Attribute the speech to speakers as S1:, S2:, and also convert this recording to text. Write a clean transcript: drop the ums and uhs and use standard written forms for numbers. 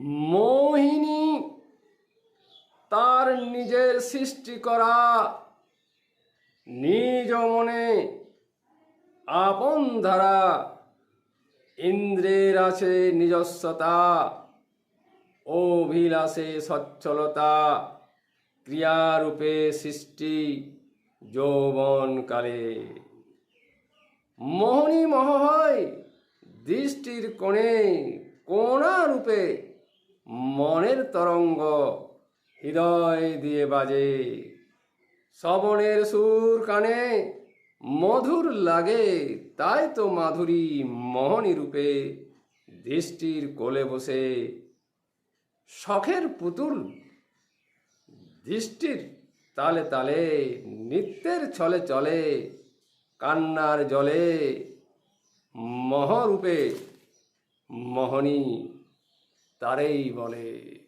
S1: মোহিনী তার নিজের সৃষ্টি করা, নিজ মনে আপন ধারা। ইন্দ্রের আছে নিজস্বতা, অভিলাষে সচ্ছলতা। ক্রিয়ারূপে সৃষ্টি যৌবনকালে। মোহিনী মহ হয় দৃষ্টির কোণে, কোণা রূপে মনের তরঙ্গ হৃদয় দিয়ে বাজে। শ্রবণের সুর কানে মধুর লাগে, তাই তো মাধুরী মোহিনী রূপে দৃষ্টির কোলে বসে। শখের পুতুল দৃষ্টির তালে তালে, নৃত্যের ছলে চলে কান্নার জলে। মোহরূপে মোহিনী তারেই বলে।